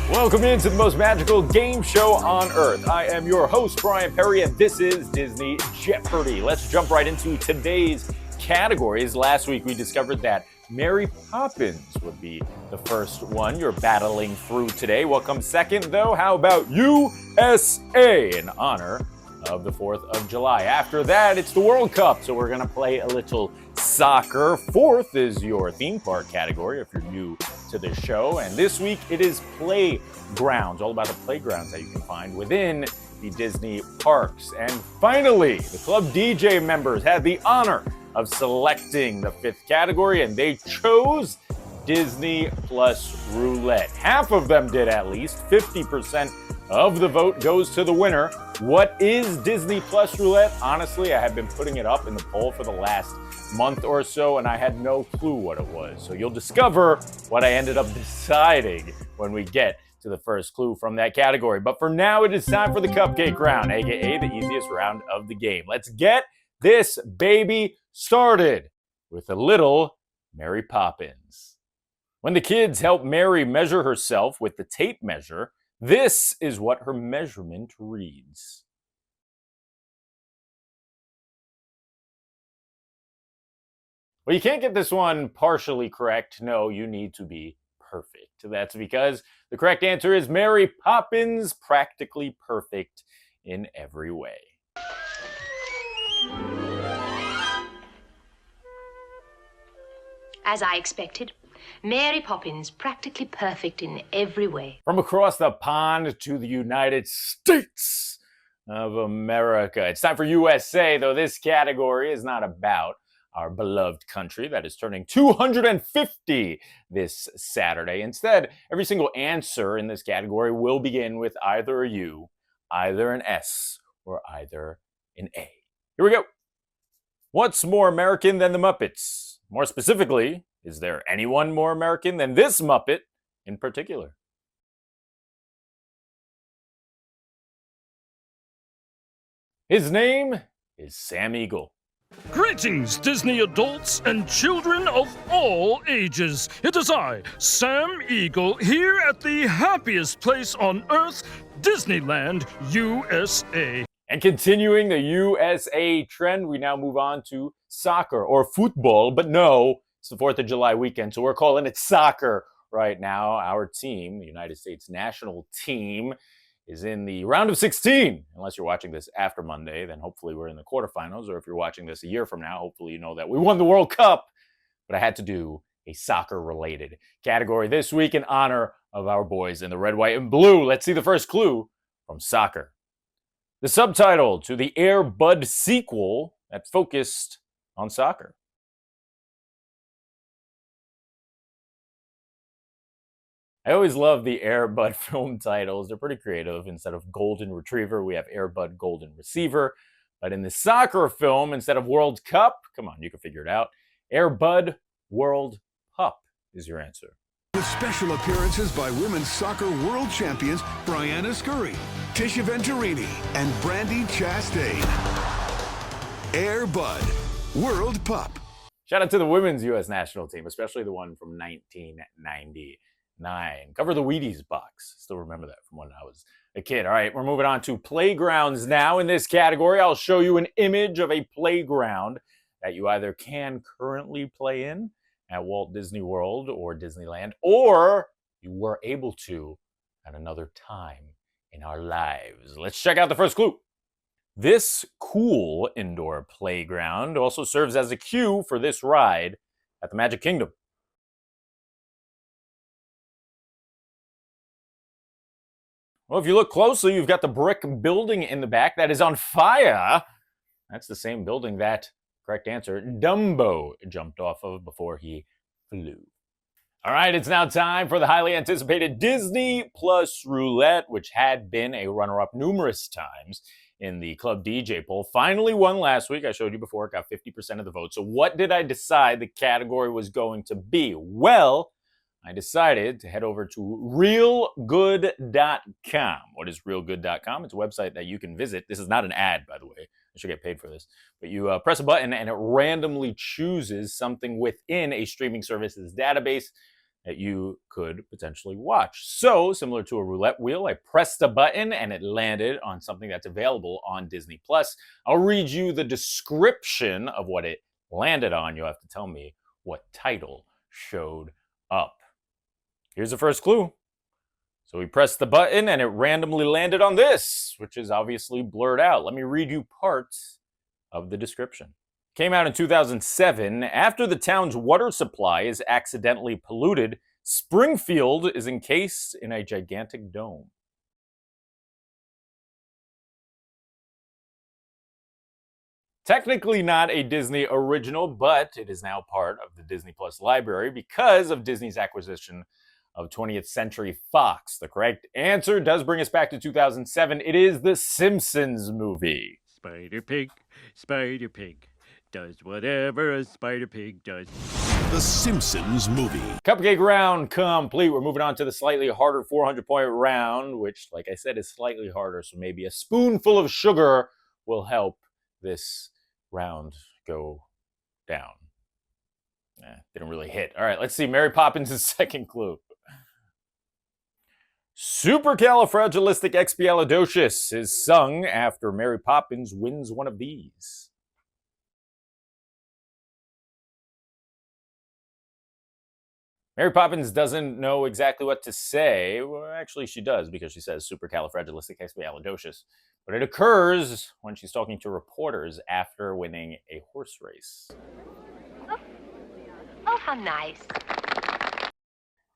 Welcome into the most magical game show on earth. I am your host, Bryan Perri, and this is Disney Jeopardy. Let's jump right into today's categories. Last week, we discovered that Mary Poppins would be the first one you're battling through today. What comes second, though? How about USA in honor of the 4th of July? After that, it's the World Cup, so we're going to play a little soccer. Fourth is your theme park category, if you're new to the show. And this week, it is playgrounds, all about the playgrounds that you can find within the Disney parks. And finally, the Club DJ members had the honor of selecting the fifth category, and they chose Disney Plus Roulette. Half of them did, at least. 50% of the vote goes to the winner. What is Disney Plus Roulette? Honestly, I have been putting it up in the poll for the last month or so, and I had no clue what it was. So you'll discover what I ended up deciding when we get to the first clue from that category. But for now, it is time for the cupcake round, aka the easiest round of the game. Let's get this baby started with a little Mary Poppins. When the kids help Mary measure herself with the tape measure, this is what her measurement reads. Well, you can't get this one partially correct. No, you need to be perfect. That's because the correct answer is Mary Poppins, practically perfect in every way. As I expected, Mary Poppins, practically perfect in every way. From across the pond to the United States of America. It's time for USA, though this category is not about our beloved country that is turning 250 this Saturday. Instead, every single answer in this category will begin with either a U, either an S, or either an A. Here we go. What's more American than the Muppets? More specifically, is there anyone more American than this Muppet in particular? His name is Sam Eagle. Greetings, Disney adults and children of all ages. It is I, Sam Eagle, here at the happiest place on earth, Disneyland, USA. And continuing the USA trend, we now move on to soccer or football, but no, it's the 4th of July weekend, so we're calling it soccer right now. Our team, the United States national team, is in the round of 16. Unless you're watching this after Monday, then hopefully we're in the quarterfinals, or if you're watching this a year from now, hopefully you know that we won the World Cup. But I had to do a soccer-related category this week in honor of our boys in the red, white, and blue. Let's see the first clue from soccer. The subtitle to the Air Bud sequel that focused on soccer. I always love the Air Bud film titles. They're pretty creative. Instead of Golden Retriever, we have Air Bud Golden Receiver. But in the soccer film, instead of World Cup, come on, you can figure it out. Air Bud World Pup is your answer. With special appearances by women's soccer world champions Brianna Scurry, Tisha Venturini, and Brandi Chastain. Air Bud World Pup. Shout out to the women's U.S. national team, especially the one from 1999. Cover the Wheaties box. Still remember that from when I was a kid. All right, we're moving on to playgrounds now. In this category, I'll show you an image of a playground that you either can currently play in at Walt Disney World or Disneyland, or you were able to at another time in our lives. Let's check out the first clue. This cool indoor playground also serves as a cue for this ride at the Magic Kingdom. Well, if you look closely, you've got the brick building in the back that is on fire. That's the same building that, correct answer, Dumbo jumped off of before he flew. All right, it's now time for the highly anticipated Disney Plus Roulette, which had been a runner-up numerous times in the Club DJ poll. Finally won last week. I showed you before, it got 50% of the vote. So what did I decide the category was going to be? Well, I decided to head over to realgood.com. What is realgood.com? It's a website that you can visit. This is not an ad, by the way. I should get paid for this. But you press a button and it randomly chooses something within a streaming service's database that you could potentially watch. So, similar to a roulette wheel, I pressed a button and it landed on something that's available on Disney Plus. I'll read you the description of what it landed on. You'll have to tell me what title showed up. Here's the first clue. So we pressed the button and it randomly landed on this, which is obviously blurred out. Let me read you parts of the description. Came out in 2007. After the town's water supply is accidentally polluted, Springfield is encased in a gigantic dome. Technically not a Disney original, but it is now part of the Disney Plus library because of Disney's acquisition of 20th Century Fox. The correct answer does bring us back to 2007. It is the Simpsons movie. Spider Pig does whatever a Spider Pig does. The Simpsons movie. Cupcake round complete. We're moving on to the slightly harder 400-point round, which, like I said, is slightly harder, so maybe a spoonful of sugar will help this round go down. Didn't really hit. All right, let's see. Mary Poppins' second clue. Supercalifragilisticexpialidocious is sung after Mary Poppins wins one of these. Mary Poppins doesn't know exactly what to say. Well, actually, she does, because she says supercalifragilisticexpialidocious. But it occurs when she's talking to reporters after winning a horse race. Oh, how nice.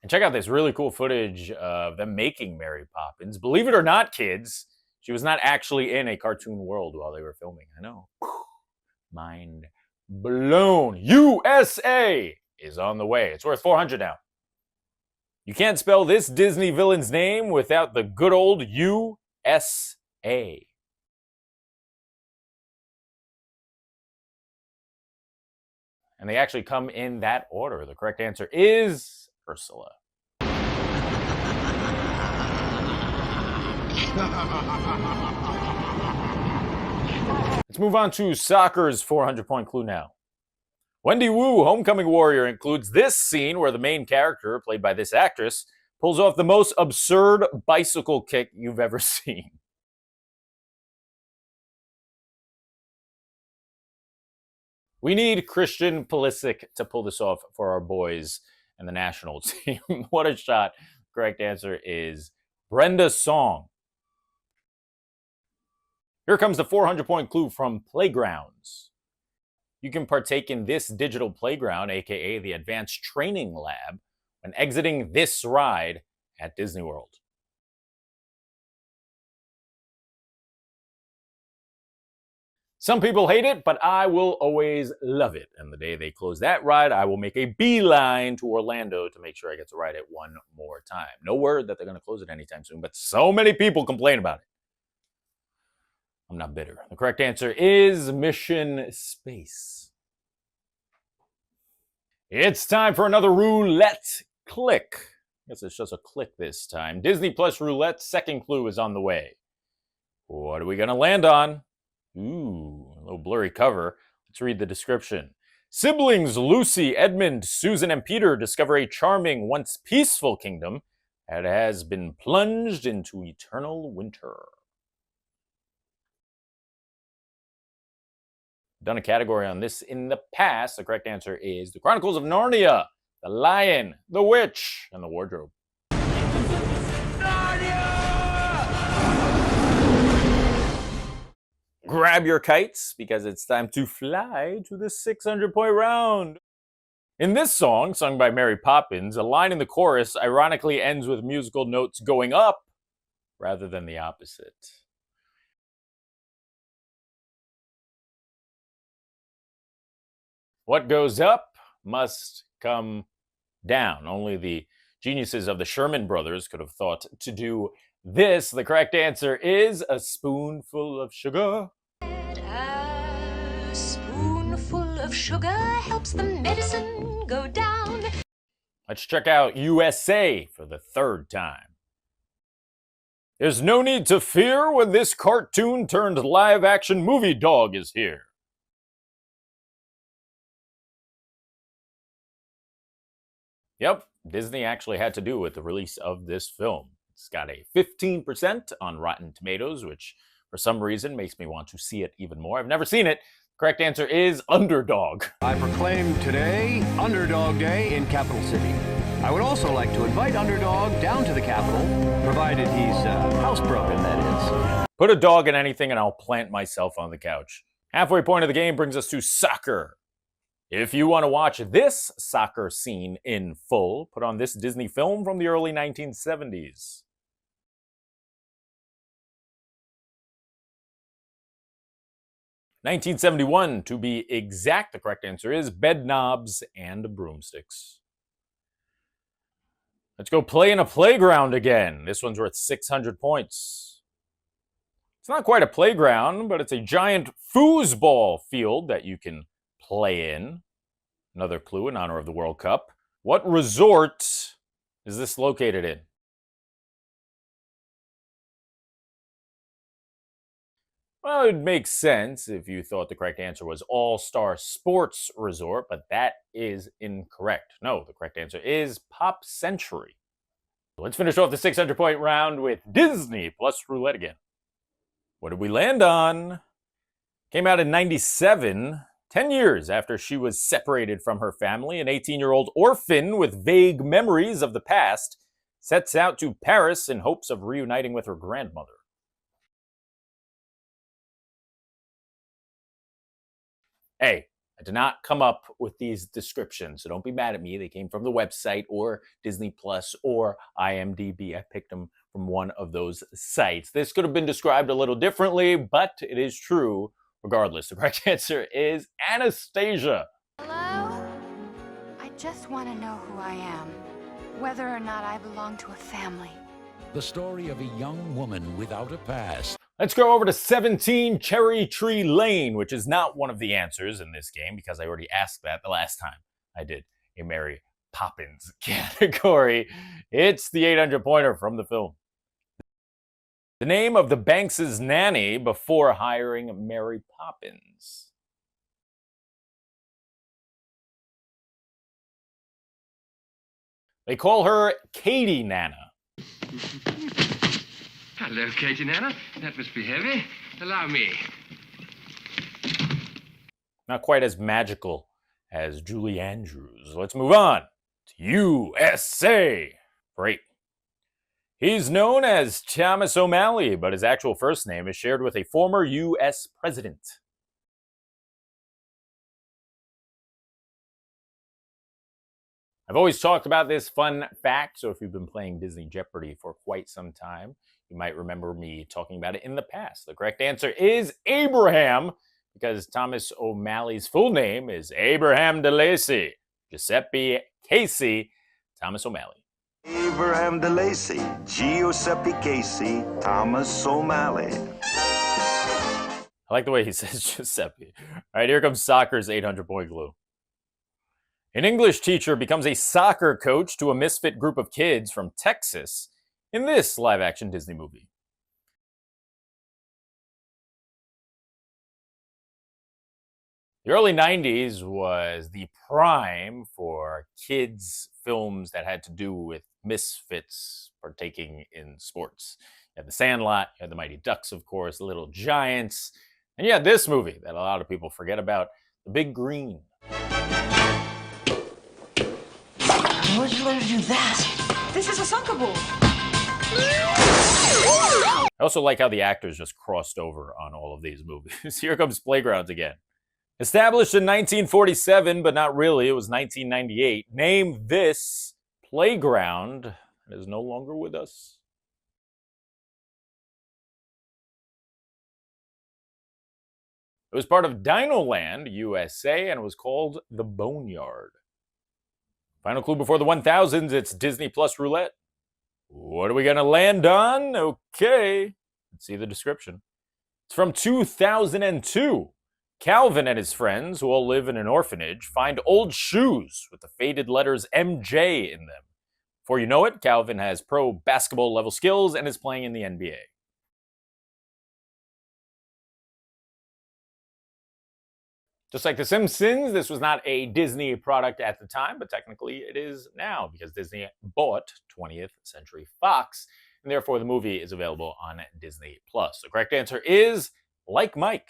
And check out this really cool footage of them making Mary Poppins. Believe it or not, kids, she was not actually in a cartoon world while they were filming. I know. Mind blown. USA is on the way. It's worth 400 now. You can't spell this Disney villain's name without the good old USA. And they actually come in that order. The correct answer is Ursula. Let's move on to soccer's 400-point clue now. Wendy Wu, Homecoming Warrior, includes this scene where the main character, played by this actress, pulls off the most absurd bicycle kick you've ever seen. We need Christian Pulisic to pull this off for our boys and the national team. What a shot. Correct answer is Brenda Song. Here comes the 400-point clue from Playgrounds. You can partake in this digital playground, aka the Advanced Training Lab, when exiting this ride at Disney World. Some people hate it, but I will always love it. And the day they close that ride, I will make a beeline to Orlando to make sure I get to ride it one more time. No word that they're going to close it anytime soon, but so many people complain about it. I'm not bitter. The correct answer is Mission Space. It's time for another roulette click. I guess it's just a click this time. Disney Plus Roulette second clue is on the way. What are we going to land on? Ooh, a little blurry cover. Let's read the description. Siblings Lucy, Edmund, Susan, and Peter discover a charming, once peaceful kingdom that has been plunged into eternal winter. Done a category on this in the past. The correct answer is The Chronicles of Narnia, The Lion, The Witch, and The Wardrobe. Grab your kites, because it's time to fly to the 600-point round. In this song, sung by Mary Poppins, a line in the chorus ironically ends with musical notes going up rather than the opposite. What goes up must come down. Only the geniuses of the Sherman Brothers could have thought to do this. The correct answer is a spoonful of sugar. A spoonful of sugar helps the medicine go down. Let's check out USA for the third time. There's no need to fear when this cartoon turned live action movie dog is here. Yep, Disney actually had to do with the release of this film. It's got a 15% on Rotten Tomatoes, which for some reason makes me want to see it even more. I've never seen it. Correct answer is Underdog. I proclaim today Underdog Day in Capital City. I would also like to invite Underdog down to the Capitol, provided he's housebroken, that is. Put a dog in anything and I'll plant myself on the couch. Halfway point of the game brings us to soccer. If you want to watch this soccer scene in full, put on this Disney film from the early 1970s. (1971) to be exact. The correct answer is Bed Knobs and Broomsticks. Let's go play in a playground again. This one's worth 600 points. It's not quite a playground, but it's a giant foosball field that you can play in. Another clue in honor of the World Cup. What resort is this located in? Well, it makes sense if you thought the correct answer was All-Star Sports Resort, but that is incorrect. No, the correct answer is Pop Century. Let's finish off the 600-point round with Disney plus roulette again. What did we land on? Came out in 97, 10 years after she was separated from her family. An 18-year-old orphan with vague memories of the past sets out to Paris in hopes of reuniting with her grandmother. Hey, I did not come up with these descriptions, so don't be mad at me. They came from the website or Disney Plus or IMDb. I picked them from one of those sites. This could have been described a little differently, but it is true regardless. The correct answer is Anastasia. Hello? I just want to know who I am, whether or not I belong to a family. The story of a young woman without a past. Let's go over to 17 Cherry Tree Lane, which is not one of the answers in this game because I already asked that the last time I did a Mary Poppins category. It's the 800-pointer from the film. The name of the Banks' nanny before hiring Mary Poppins. They call her Katie Nana. Hello, Katie Nana. That must be heavy. Allow me. Not quite as magical as Julie Andrews. Let's move on to USA. Great. He's known as Thomas O'Malley, but his actual first name is shared with a former U.S. president. I've always talked about this fun fact, so if you've been playing Disney Jeopardy for quite some time, you might remember me talking about it in the past. The correct answer is Abraham, because Thomas O'Malley's full name is Abraham DeLacy, Giuseppe Casey, Thomas O'Malley. Abraham DeLacy, Giuseppe Casey, Thomas O'Malley. I like the way he says Giuseppe. All right, here comes soccer's 800-point clue. An English teacher becomes a soccer coach to a misfit group of kids from Texas in this live-action Disney movie. The early 90s was the prime for kids' films that had to do with misfits partaking in sports. You had The Sandlot, you had The Mighty Ducks, of course, Little Giants, and you had this movie that a lot of people forget about, The Big Green. Where'd you learn to do that? This is a soccer ball. I also like how the actors just crossed over on all of these movies. Here comes Playgrounds again. Established in 1947, but not really, it was 1998. Name this playground that is no longer with us. It was part of Dinoland, USA, and it was called the Boneyard. Final clue before the 1000s, it's Disney Plus Roulette. What are we going to land on? Okay, let's see the description. It's from 2002. Calvin and his friends, who all live in an orphanage, find old shoes with the faded letters MJ in them. Before you know it, Calvin has pro basketball level skills and is playing in the NBA. Just like The Simpsons, this was not a Disney product at the time, but technically it is now because Disney bought 20th Century Fox, and therefore the movie is available on Disney+. The correct answer is Like Mike.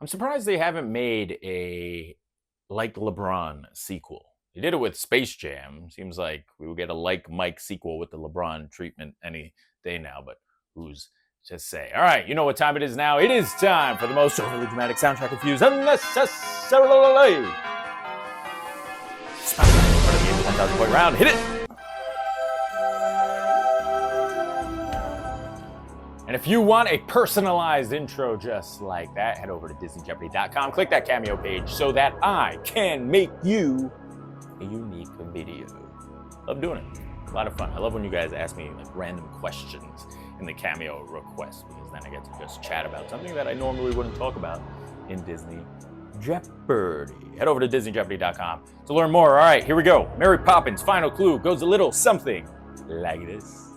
I'm surprised they haven't made a Like LeBron sequel. They did it with Space Jam. Seems like we will get a Like Mike sequel with the LeBron treatment any day now, but who's to say? All right, you know what time it is now. It is time for the most overly dramatic soundtrack infused unnecessarily. It's time for the 1,000-point round. Hit it! And if you want a personalized intro just like that, head over to DisneyJeopardy.com, click that Cameo page so that I can make you a unique video. Love doing it. A lot of fun. I love when you guys ask me like random questions in the Cameo request, because then I get to just chat about something that I normally wouldn't talk about in Disney Jeopardy. Head over to DisneyJeopardy.com to learn more. All right, here we go. Mary Poppins' final clue goes a little something like this.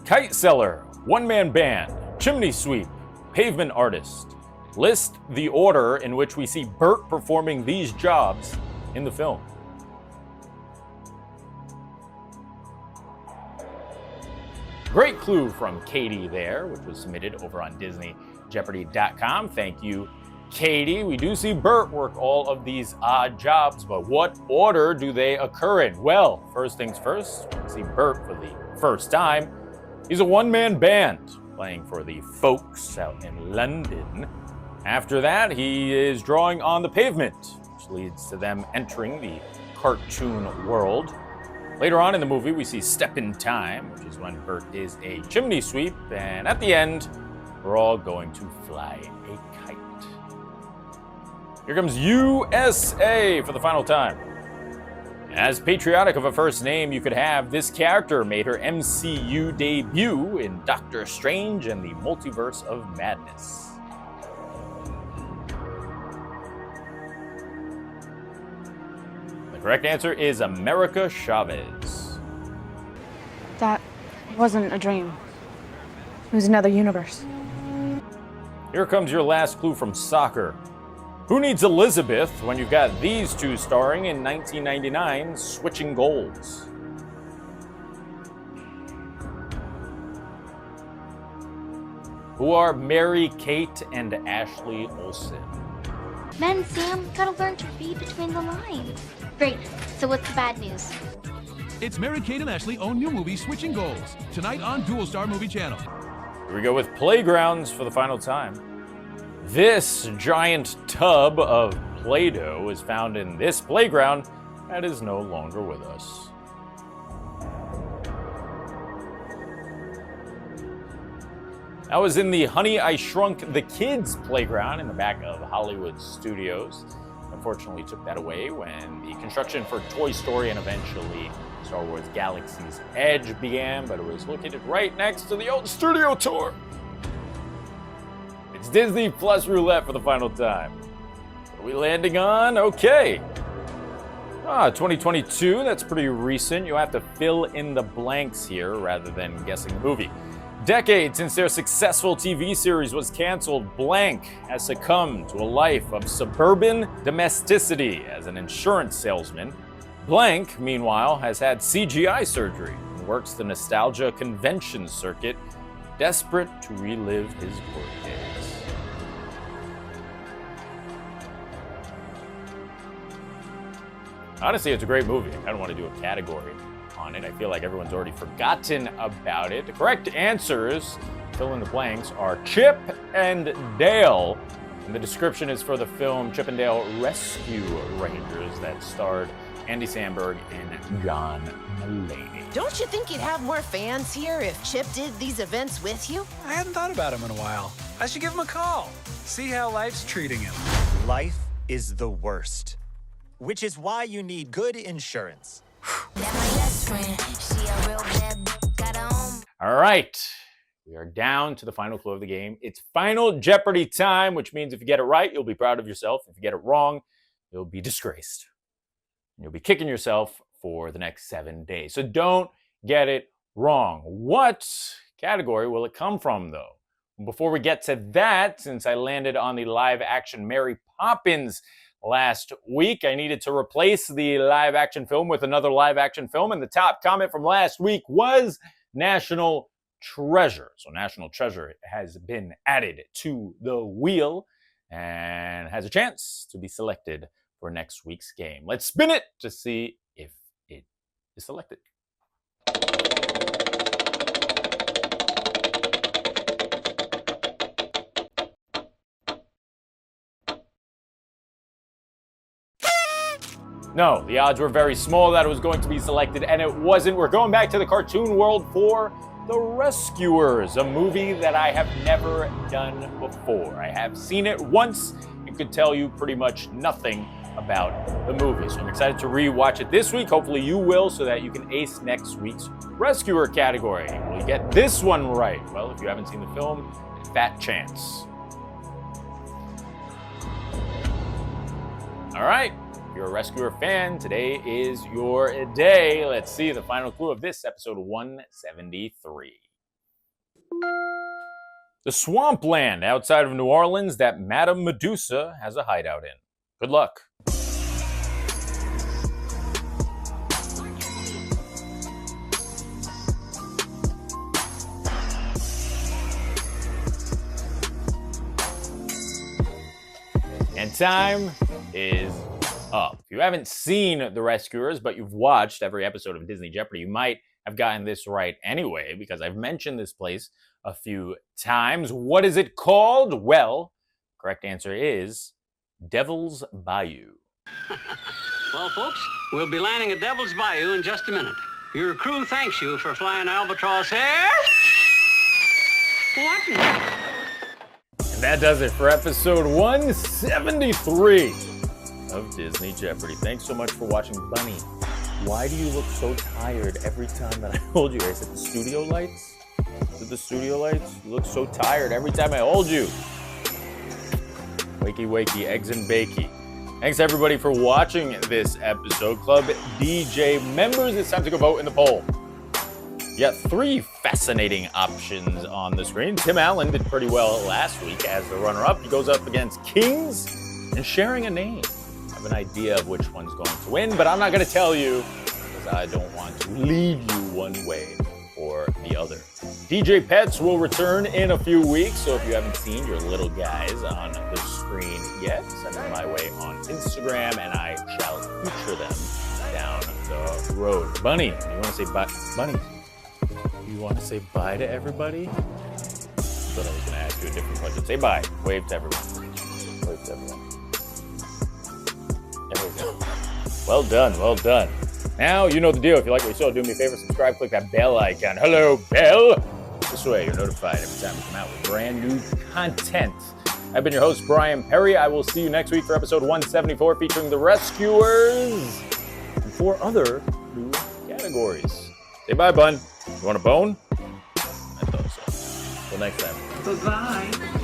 Kite seller, one-man band, chimney sweep, pavement artist. List the order in which we see Bert performing these jobs in the film. Great clue from Katie there, which was submitted over on DisneyJeopardy.com. Thank you, Katie. We do see Bert work all of these odd jobs, but what order do they occur in? Well, first things first, we see Bert for the first time. He's a one-man band playing for the folks out in London. After that, he is drawing on the pavement, which leads to them entering the cartoon world. Later on in the movie, we see Step in Time, which is when Bert is a chimney sweep, and at the end, we're all going to fly a kite. Here comes USA for the final time. As patriotic of a first name you could have, this character made her MCU debut in Doctor Strange and the Multiverse of Madness. The correct answer is America Chavez. That wasn't a dream. It was another universe. Here comes your last clue from soccer. Who needs Elizabeth when you've got these two starring in 1999's Switching Goals? Who are Mary, Kate, and Ashley Olsen? Men, Sam, gotta learn to read between the lines. Great, so what's the bad news? It's Mary, Kate, and Ashley own new movie Switching Goals, tonight on Dual Star Movie Channel. Here we go with Playgrounds for the final time. This giant tub of Play-Doh is found in this playground that is no longer with us. That was in the Honey, I Shrunk the Kids playground in the back of Hollywood Studios. Unfortunately, took that away when the construction for Toy Story and eventually Star Wars Galaxy's Edge began, but it was located right next to the old studio tour. It's Disney Plus Roulette for the final time. What are we landing on? Okay. 2022, that's pretty recent. You'll have to fill in the blanks here rather than guessing the movie. Decades since their successful TV series was canceled, blank has succumbed to a life of suburban domesticity as an insurance salesman. Blank, meanwhile, has had CGI surgery and works the nostalgia convention circuit, desperate to relive his glory days. Honestly, it's a great movie. I don't want to do a category on it. I feel like everyone's already forgotten about it. The correct answers, fill in the blanks, are Chip and Dale. And the description is for the film Chip and Dale Rescue Rangers that starred Andy Samberg and John Mulaney. Don't you think you'd have more fans here if Chip did these events with you? I hadn't thought about him in a while. I should give him a call. See how life's treating him. Life is the worst, which is why you need good insurance. All right, we are down to the final clue of the game. It's Final Jeopardy time, which means if you get it right, you'll be proud of yourself. If you get it wrong, you'll be disgraced. You'll be kicking yourself for the next 7 days. So don't get it wrong. What category will it come from, though? Before we get to that, since I landed on the live-action Mary Poppins last week, I needed to replace the live-action film with another live-action film, and the top comment from last week was National Treasure. So National Treasure has been added to the wheel and has a chance to be selected for next week's game. Let's spin it to see if it is selected. No, the odds were very small that it was going to be selected, and it wasn't. We're going back to the cartoon world for The Rescuers, a movie that I have never done before. I have seen it once and could tell you pretty much nothing about the movie. So I'm excited to re-watch it this week. Hopefully you will, so that you can ace next week's Rescuer category. Will you get this one right? Well, if you haven't seen the film, fat chance. All right. If you're a Rescuer fan, today is your day. Let's see the final clue of this episode 173. The swampland outside of New Orleans that Madame Medusa has a hideout in. Good luck. And time is up. If you haven't seen The Rescuers, but you've watched every episode of Disney Jeopardy, you might have gotten this right anyway, because I've mentioned this place a few times. What is it called? Well, correct answer is Devil's Bayou. Well, folks, we'll be landing at Devil's Bayou in just a minute. Your crew thanks you for flying Albatross Air. What? And that does it for episode 173. Of Disney Jeopardy. Thanks so much for watching. Bunny, why do you look so tired every time that I hold you? Is it the studio lights? Is it the studio lights? You look so tired every time I hold you. Wakey, wakey, eggs and bakey. Thanks everybody for watching this episode. Club DJ members, it's time to go vote in the poll. You got 3 fascinating options on the screen. Tim Allen did pretty well last week as the runner-up. He goes up against Kings and Sharing a Name. An idea of which one's going to win, but I'm not going to tell you because I don't want to lead you one way or the other. DJ Pets will return in a few weeks, so if you haven't seen your little guys on the screen yet, send them my way on Instagram and I shall feature them down the road. Bunny, you want to say bye? Bunny, you want to say bye to everybody? I thought I was going to ask you a different question. Say bye. Wave to everyone. Wave to everyone. There we go. Well done, well done. Now, you know the deal. If you like what you saw, do me a favor, subscribe, click that bell icon. Hello, bell. This way, you're notified every time we come out with brand new content. I've been your host, Bryan Perri. I will see you next week for episode 174, featuring The Rescuers and 4 other new categories. Say bye, bun. You want a bone? I thought so. Till next time. Bye-bye.